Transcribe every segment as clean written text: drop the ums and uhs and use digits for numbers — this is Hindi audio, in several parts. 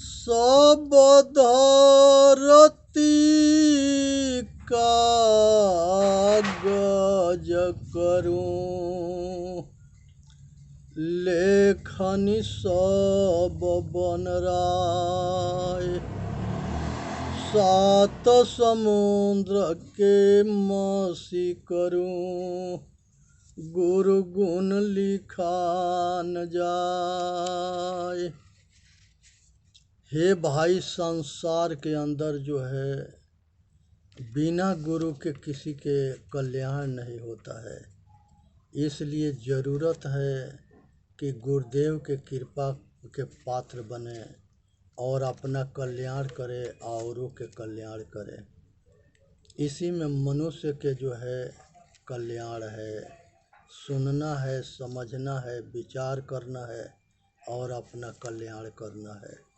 सब धरती कागज करूं, लेखनी सब बन राय। सात समुद्र के मसी करूं, गुरु गुण लिखा न जाए। हे भाई, संसार के अंदर जो है बिना गुरु के किसी के कल्याण नहीं होता है। इसलिए ज़रूरत है कि गुरुदेव के कृपा के पात्र बने और अपना कल्याण करे, औरों के कल्याण करे। इसी में मनुष्य के जो है कल्याण है। सुनना है, समझना है, विचार करना है और अपना कल्याण करना है।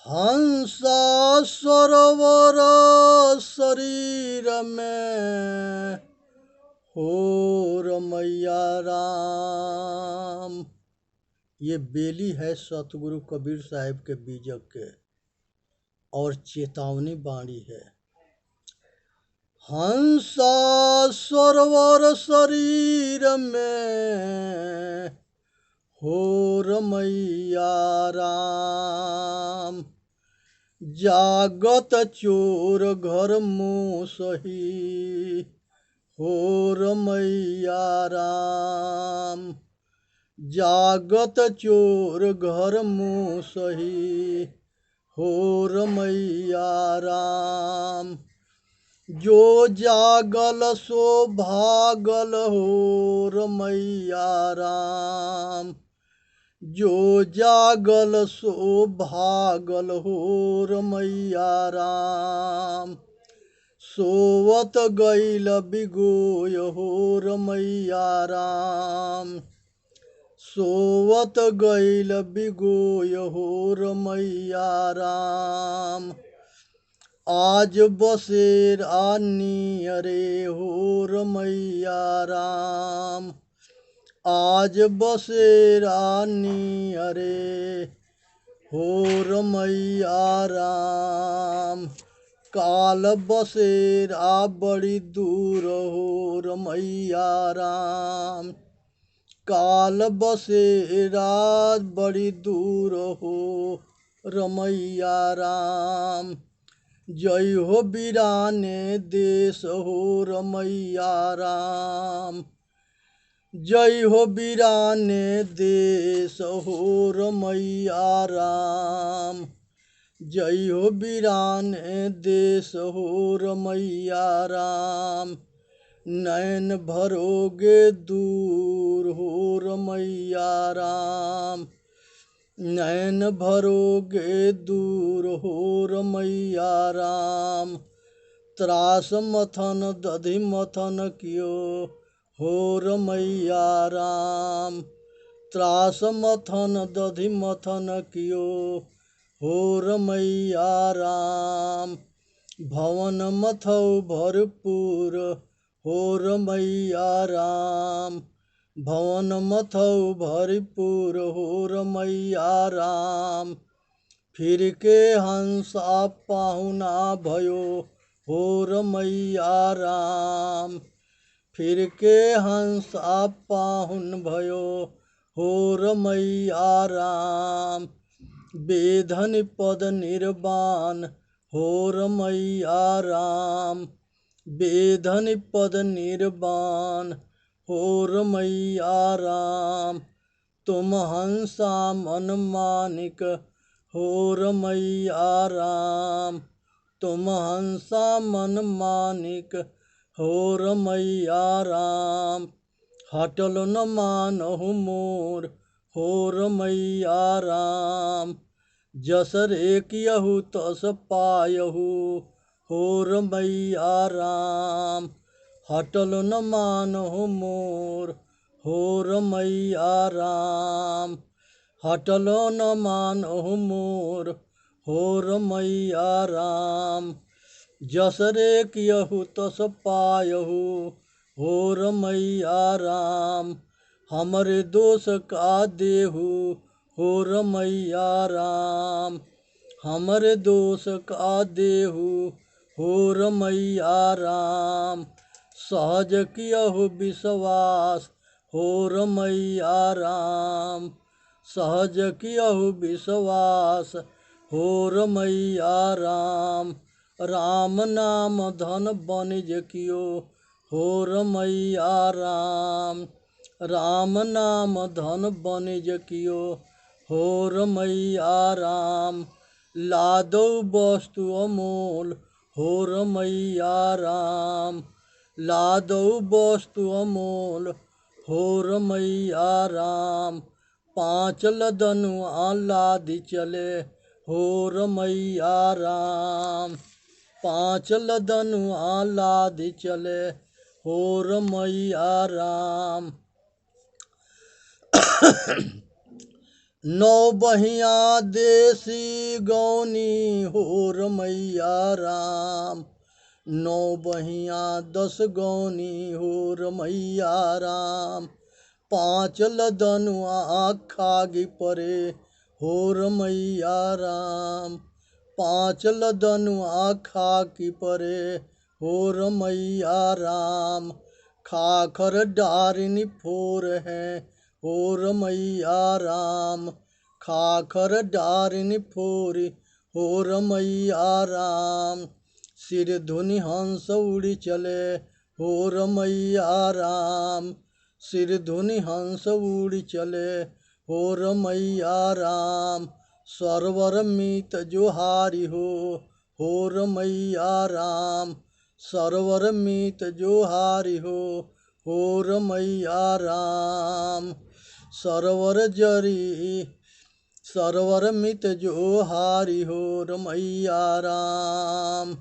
हंसा सरोवर शरीर में हो रमैया राम। ये बेली है सतगुरु कबीर साहब के बीजक के और चेतावनी बाणी है। हंसा सरोवर शरीर में हो रमैया राम। जागत चोर घर मुँह सही हो रमैया राम। जागत चोर घर मुँह सही हो रमैया राम। जो जागल सो भागल हो रमैया राम। जो जागल सो भागल हो रमैया राम। सोवत गईल बिगोय हो रमैया राम। सोवत गईल बिगोय हो रमैया राम। आज बसेर आनी अरे हो रमैया राम। आज बसेरा अरे हो रमैया राम। काल बसेरा बड़ी दूर हो रमैया राम। काल बसेरा बड़ी दूर हो रमैया राम। जय हो वीराने देश हो रमैया राम। जय हो वीराने देश हो रमैया राम। जय हो वीराने देश हो रमैया राम। नैन भरोगे दूर हो रमैया राम। नैन भरोगे दूर हो रमैया राम। त्रास मथन दधि मथन कियो हो रमैया राम। त्रास मथन दधि मथन कियो हो रमैया राम। भवन मथौ भरपूर हो रमैया राम। भवन मथौ भरपूर हो रमैया राम। फिर के हंसा पाहुना भयो हो रमैया राम। फिर के हंसा पाहुन भयो हो रमैया राम। बेधन पद निर्वाण हो रमैया राम। बेधन पद निर्वाण हो रमैया राम। तुम हंसा मन मानिक हो रमैया राम। तुम हंसा मन मानिक हो रमैया राम। हटल न मानहु मोर हो रमैया राम। जस रे कियहु तस पायहु हो रमैया राम। हटल न मानहु मोर हो रमैया राम। हटल न मानहु मोर हो रमैया राम। जस रे कियहु तस पायहु हो रमैया राम। हमरे दोष का देहु हो रमैया राम। हमरे दोष का देहु हो रमैया राम। सहज कियहु विश्वास हो रमैया राम। सहज कियहु विश्वास हो रमैया राम। राम नाम धन बनिज कियो हो रमैया राम। राम नाम धन बनिज कियो हो रमैया राम। लादो वस्तु अमोल हो रमैया राम। लादो वस्तु अमोल हो रमैया राम। पाँच लदनुआ लादि चले हो रमैया राम। पाँच लदनुआ लादि चले हो रमैया राम। नौ बहिया देसी गौनी हो रमैया राम। नौ बहिया 10 गौनी हो रमैया राम। पाँच लदनुआ खागी परे हो रमैया राम। पाँच लदनुआ खाकी परे हो रमैया राम। खाखर डारिनी फोर है हो रमैया राम। खाखर डारिनी फोरी हो रमैया राम। सिर धुनि हंस उड़ी चले हो रमैया राम। सिर धुनि हंस उड़ी चले हो रमैया राम। सरवर मीत जोहारी हो रमैया राम। सरवर मीत जोहारी हो रमैया राम। सरवर जरी सरवर मित जोहारी हो रमैया राम।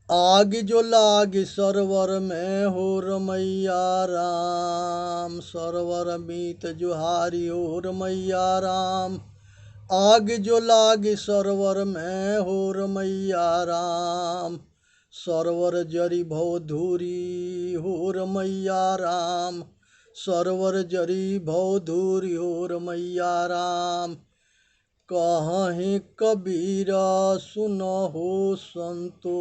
आग जो लागी सरवर में हो रमैया राम। सरवर मीत जोहारी हो रमैया राम। आग जो लागी सरवर में हो रमैया राम। सरवर जरी भव धूरी हो रमैया राम। सरवर जरी भव धूरी हो रमैया राम। कहीं कबीरा सुनहो संतो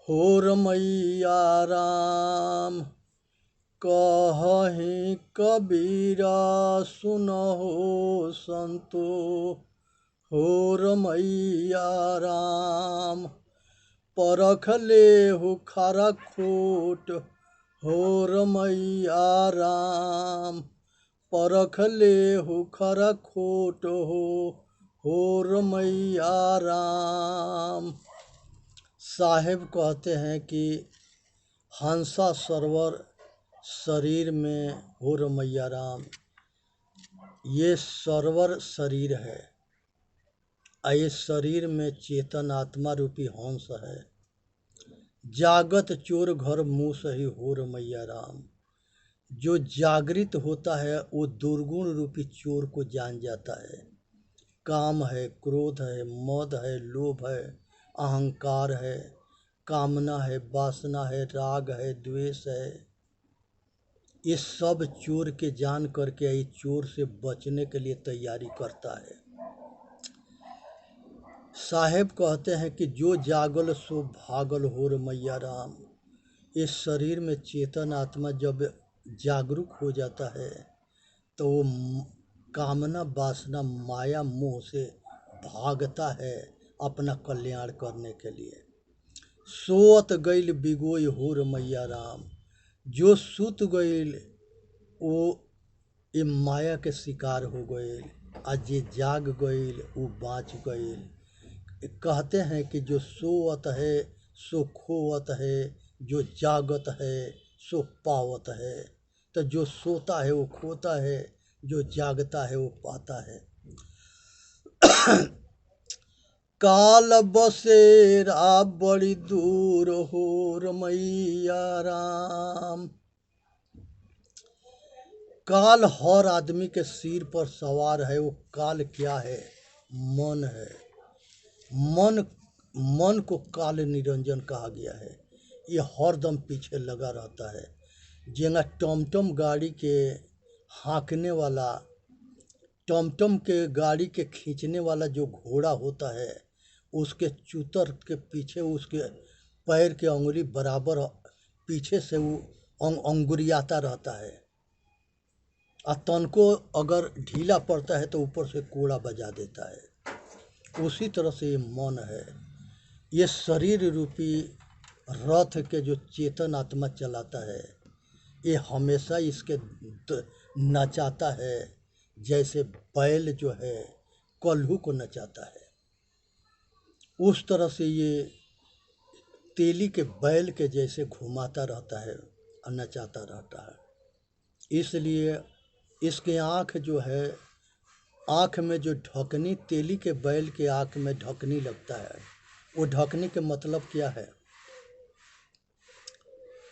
हो रमैया राम। कहीं कबीरा सुनहो संतो हो रमैया राम। परख लेहु खरा खोट हो रमैया राम। परख लेहु खरा खोट हो रमैया राम। साहेब कहते हैं कि हंसा सरवर शरीर में हो रमैया राम। ये सरवर शरीर है। ये शरीर में चेतन आत्मा रूपी हंस है। जागत चोर घर मूस ही हो रमैया राम। जो जागृत होता है वो दुर्गुण रूपी चोर को जान जाता है। काम है, क्रोध है, मद है, लोभ है, अहंकार है, कामना है, वासना है, राग है, द्वेष है। ये सब चोर के जान करके ये चोर से बचने के लिए तैयारी करता है। साहेब कहते हैं कि जो जागल सो भागल हो रमैया राम। इस शरीर में चेतन आत्मा जब जागरूक हो जाता है तो वो कामना वासना माया मोह से भागता है अपना कल्याण करने के लिए। सोत गईल बिगोई हो रमैया राम। जो सुत गईल वो ये माया के शिकार हो गईल। आज जे जाग गईल वो बाँच गईल। कहते हैं कि जो सोवत है सो खोवत है, जो जागत है सो पावत है। तो जो सोता है वो खोता है, जो जागता है वो पाता है। काल बसेरा बड़ी दूर हो रमैया राम। काल हर आदमी के सिर पर सवार है। वो काल क्या है? मन है। मन को काल निरंजन कहा गया है। ये हरदम पीछे लगा रहता है। जेना टमटम गाड़ी के हाँकने वाला, टमटम के गाड़ी के खींचने वाला जो घोड़ा होता है, उसके चूतर के पीछे उसके पैर के अंगुली बराबर पीछे से वो अंगुरियाता रहता है, और तन को अगर ढीला पड़ता है तो ऊपर से कोड़ा बजा देता है। उसी तरह से ये मन है, ये शरीर रूपी रथ के जो चेतन आत्मा चलाता है, ये हमेशा इसके नचाता है, जैसे बैल जो है कल्हू को नचाता है। उस तरह से ये तेली के बैल के जैसे घुमाता रहता है और नचाता रहता है। इसलिए इसके आँख जो है, आँख में जो ढकनी, तेली के बैल के आँख में ढकनी लगता है, वो ढकनी के मतलब क्या है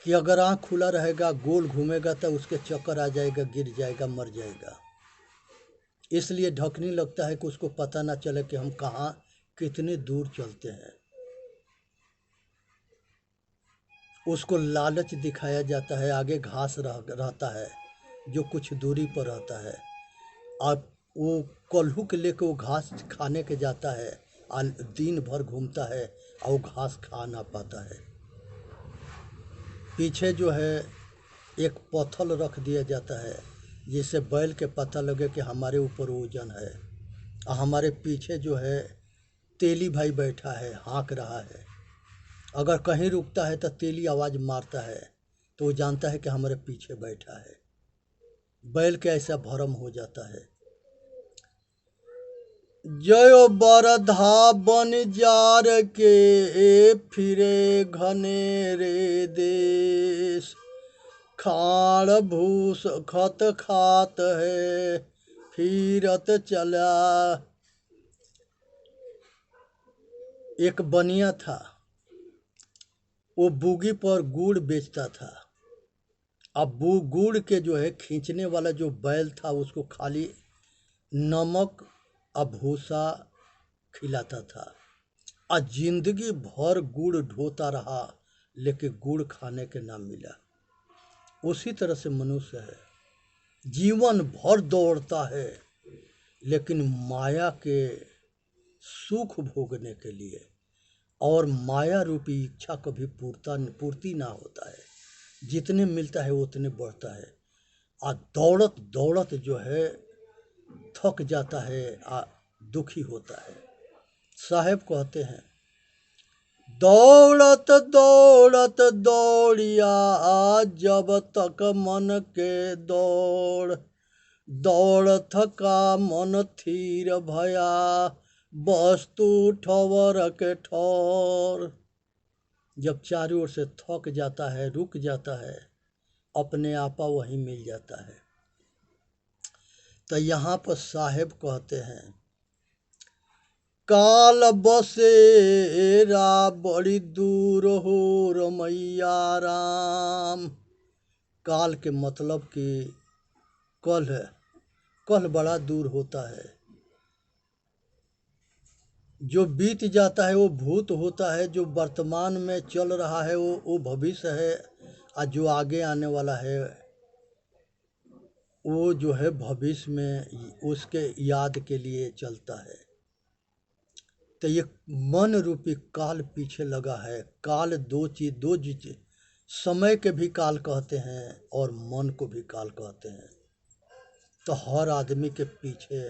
कि अगर आँख खुला रहेगा, गोल घूमेगा तो उसके चक्कर आ जाएगा, गिर जाएगा, मर जाएगा। इसलिए ढकनी लगता है कि उसको पता ना चले कि हम कहाँ कितने दूर चलते हैं। उसको लालच दिखाया जाता है, आगे घास रहता है जो कुछ दूरी पर रहता है, और वो कोल्हू के लेकर वो घास खाने के जाता है, और दिन भर घूमता है और वो घास खा ना पाता है। पीछे जो है एक पत्थर रख दिया जाता है, जिससे बैल के पता लगे कि हमारे ऊपर वजन है, और हमारे पीछे जो है तेली भाई बैठा है, हाँक रहा है। अगर कहीं रुकता है तो तेली आवाज़ मारता है तो वो जानता है कि हमारे पीछे बैठा है। बैल के ऐसा भरम हो जाता है। जयो बरधा बन जार के फिरे घनेरे देश, खाड़ भूस खत खात है फिरत चला। एक बनिया था, वो बूगी पर गुड़ बेचता था। अब गुड़ के जो है खींचने वाला जो बैल था, उसको खाली नमक और भूसा खिलाता था, और जिंदगी भर गुड़ ढोता रहा, लेकिन गुड़ खाने के ना मिला। उसी तरह से मनुष्य है, जीवन भर दौड़ता है, लेकिन माया के सुख भोगने के लिए, और माया रूपी इच्छा कभी पूर्ति ना होता है। जितने मिलता है उतने बढ़ता है, और दौड़त दौड़त जो है थक जाता है, दुखी होता है। साहेब कहते हैं, दौड़त दौड़त दौड़िया जब तक मन के दौड़, दौड़ थका मन थीर भया वस्तु ठवर के ठौर। जब चारों ओर से थक जाता है, रुक जाता है, अपने आपा वहीं मिल जाता है। तो यहाँ पर साहेब कहते हैं, काल बसेरा बड़ी दूर हो रमैया राम। काल के मतलब कि कल है, कल बड़ा दूर होता है। जो बीत जाता है वो भूत होता है, जो वर्तमान में चल रहा है वो भविष्य है, और जो आगे आने वाला है वो जो है भविष्य में उसके याद के लिए चलता है। तो ये मन रूपी काल पीछे लगा है। काल दो चीज, समय के भी काल कहते हैं और मन को भी काल कहते हैं। तो हर आदमी के पीछे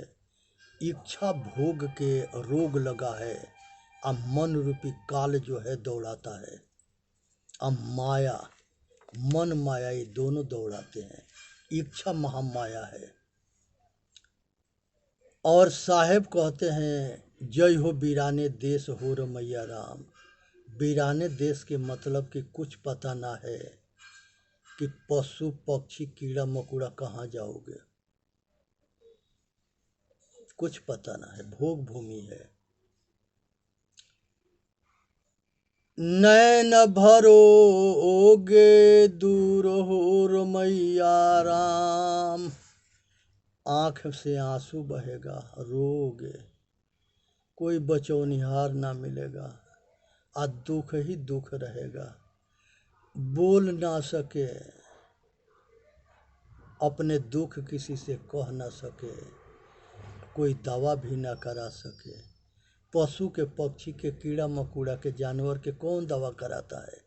इच्छा भोग के रोग लगा है, और मन रूपी काल जो है दौड़ाता है। अब माया, मन माया, ये दोनों दौड़ाते हैं। इच्छा महामाया है। और साहेब कहते हैं, जय हो वीराने देश हो रमैया राम। वीराने देश के मतलब कि कुछ पता ना है कि पशु पक्षी कीड़ा मकोड़ा कहाँ जाओगे, कुछ पता ना है, भोग भूमि है। नैन भरोगे दूर हो रमैया राम। आँख से आंसू बहेगा, रोगे, कोई बचौनिहार ना मिलेगा, और दुख ही दुख रहेगा। बोल ना सके, अपने दुख किसी से कह ना सके, कोई दवा भी ना करा सके। पशु के, पक्षी के, कीड़ा मकोड़ा के, जानवर के कौन दवा कराता है?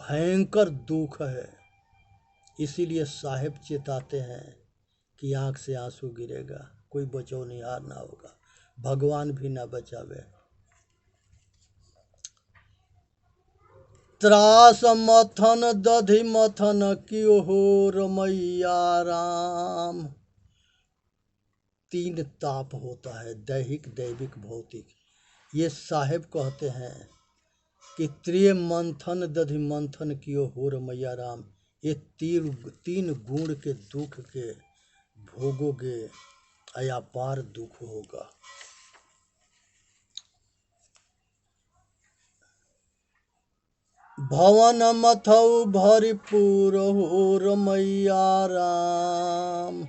भयंकर दुख है। इसीलिए साहेब चेताते हैं कि आंख से आंसू गिरेगा, कोई बचौनिहार ना होगा, भगवान भी ना बचावे। त्रास मथन दधि मथन कियो हो रमैया राम। 3 ताप होता है, दैहिक, दैविक, भौतिक। ये साहेब कहते हैं कि त्रिय मंथन दधि मंथन कियो हो रमैया राम। ये 3 गुण के दुख के भोगोगे, अपार दुख होगा। भवन मथौ भरपूर हो रमैया राम।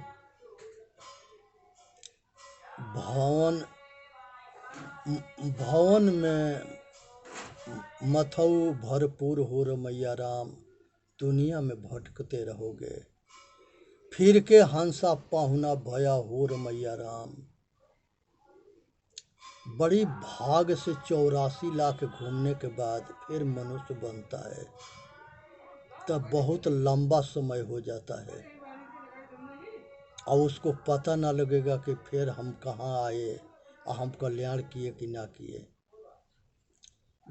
भवन में मथौ भरपूर हो रमैया राम। दुनिया में भटकते रहोगे, फिर के हंसा पाहुना भया हो रमैया राम। बड़ी भाग से 84 लाख घूमने के बाद फिर मनुष्य बनता है, तब बहुत लंबा समय हो जाता है और उसको पता ना लगेगा कि फिर हम कहाँ आए और हम कल्याण किए कि ना किए।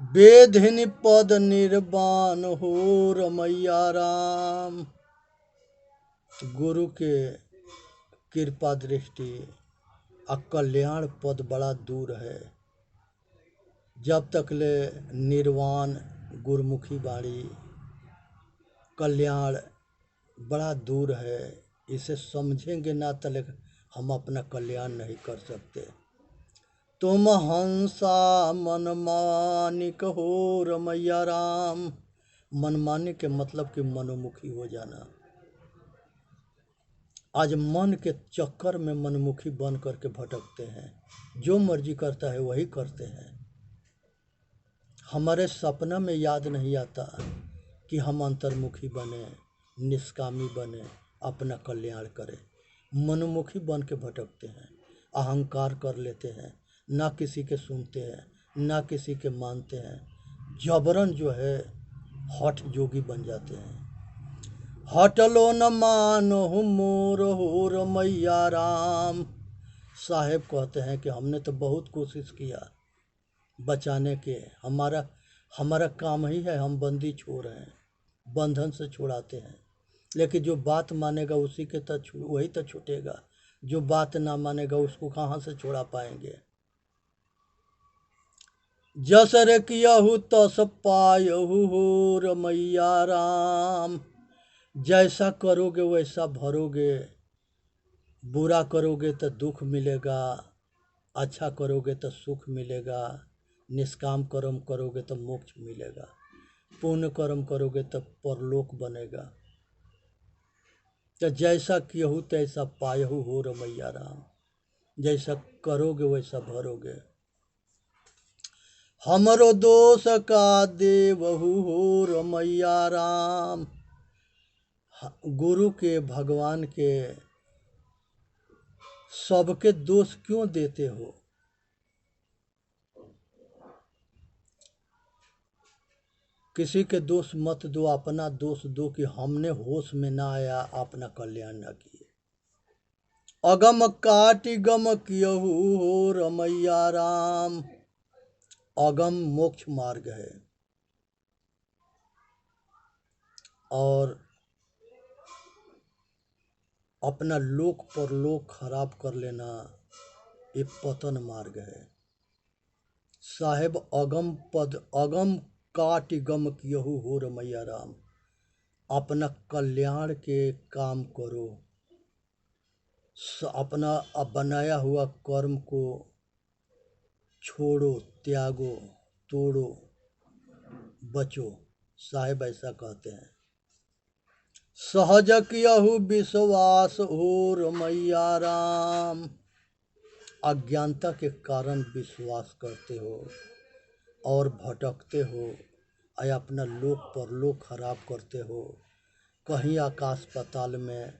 बेधिनी पद निर्वाण हो रमैया राम। गुरु के कृपा दृष्टि और कल्याण पद बड़ा दूर है। जब तक ले निर्वाण, गुरमुखी बाणी, कल्याण बड़ा दूर है। इसे समझेंगे ना तले हम अपना कल्याण नहीं कर सकते। तुम हंसा मनमानिक हो रमैया राम। मनमानी के मतलब कि मनोमुखी हो जाना। आज मन के चक्कर में मनमुखी बन करके भटकते हैं, जो मर्जी करता है वही करते हैं। हमारे सपना में याद नहीं आता कि हम अंतर्मुखी बने, निष्कामी बने, अपना कल्याण करें। मनोमुखी बन के भटकते हैं, अहंकार कर लेते हैं, ना किसी के सुनते हैं, ना किसी के मानते हैं। जबरन जो है हठ जोगी बन जाते हैं। हटलो न मानो मोर हो रमैया राम। साहेब कहते हैं कि हमने तो बहुत कोशिश किया बचाने के, हमारा काम ही है, हम बंदी छोड़ रहे हैं, बंधन से छुड़ाते हैं। लेकिन जो बात मानेगा उसी के वही तो छूटेगा, जो बात ना मानेगा उसको कहाँ से छुड़ा पाएंगे। जस रे कियाहू तस पायहू हो रमैया राम। जैसा करोगे वैसा भरोगे। बुरा करोगे तो दुख मिलेगा, अच्छा करोगे तो सुख मिलेगा। निष्काम कर्म करोगे तो मोक्ष मिलेगा, पुण्य कर्म करोगे तो परलोक बनेगा। तो जैसा कियहू तैसा पायहू हो रमैया राम। जैसा करोगे वैसा भरोगे। हमरो दोष का देवहू हो रमैया राम। गुरु के, भगवान के सबके दोष क्यों देते हो? किसी के दोष मत दो, अपना दोष दो कि हमने होश में ना आया, अपना कल्याण ना किए। अगम काटि गम कियहू हो रमैया राम। अगम मोक्ष मार्ग है और अपना लोक परलोक खराब कर लेना ये पतन मार्ग है। साहेब अगम काटि गम कियहू हो रमैया राम। अपना कल्याण के काम करो, अपना बनाया हुआ कर्म को छोड़ो, त्यागो, तोड़ो, बचो। साहेब ऐसा कहते हैं। सहज कियहू विश्वास हो रमैया राम। अज्ञानता के कारण विश्वास करते हो और भटकते हो आया अपना लोक परलोक खराब करते हो। कहीं आकाश पाताल में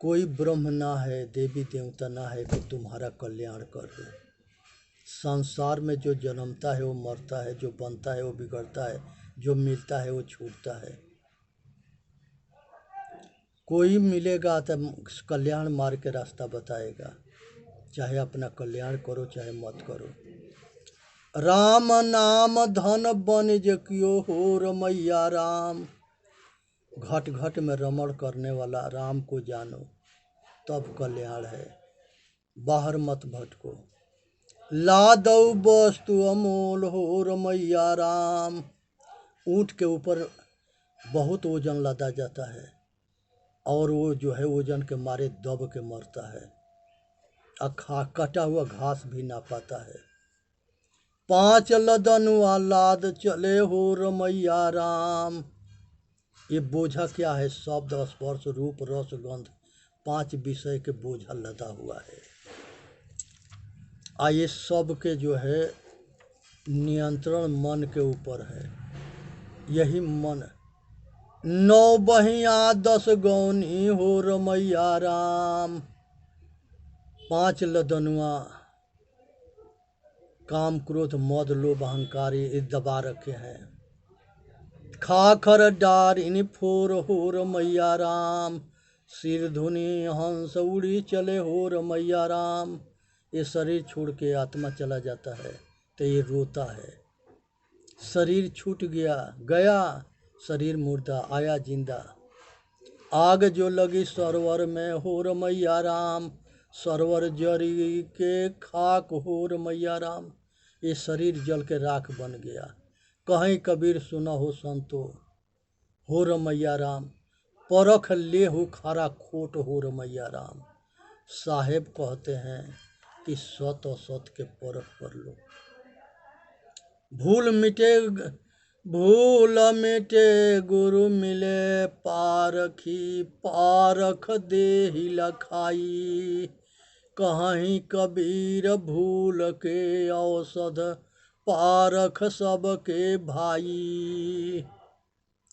कोई ब्रह्म ना है, देवी देवता ना है कि तुम्हारा कल्याण कर दे। संसार में जो जन्मता है वो मरता है, जो बनता है वो बिगड़ता है, जो मिलता है वो छूटता है। कोई मिलेगा तो कल्याण मार्ग के रास्ता बताएगा, चाहे अपना कल्याण करो चाहे मत करो। राम नाम धन बनिज कियो हो रमैया राम। घट घट में रमण करने वाला राम को जानो तब कल्याण है, बाहर मत भटको। लादौ वस्तु अमोल हो रमैया राम। ऊँट के ऊपर बहुत वजन लादा जाता है और वो जो है वजन के मारे दब के मरता है, कटा हुआ घास भी ना पाता है। 5 लदनुआ लाद चले हो रमैया राम। ये बोझा क्या है? शब्द स्पर्श रूप रस गंध 5 विषय के बोझा लदा हुआ है। ये सब के जो है नियंत्रण मन के ऊपर है। यही मन 9 बहिया 10 गौनी हो रमैया राम। 5 लदनुआ काम क्रोध मद लोभ अहंकार ये दबा रखे हैं। खाखर डार इन फोर हो रमैया राम। सिर धुनी हंस उड़ी चले हो रमैया राम। ये शरीर छोड़ के आत्मा चला जाता है तो ये रोता है। शरीर छूट गया शरीर मुर्दा आया जिंदा। आग जो लगी सरोवर में हो रमैया राम। सरोवर जरी के खाक हो रमैया राम। ये शरीर जल के राख बन गया। कहीं कबीर सुना हो संतो हो रमैया राम। परख ले हो खारा खोट हो रमैया राम। साहेब कहते हैं कि सत असत के परख कर लो। भूल मिटे गुरु मिले पारखी। पारख देहि लखाई। कहीं कबीर भूल के औषध पारख सबके भाई।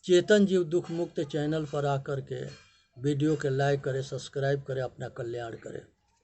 चेतन जीव दुख मुक्त चैनल पर आकर के वीडियो के लाइक करें, सब्सक्राइब करें, अपना कल्याण करें।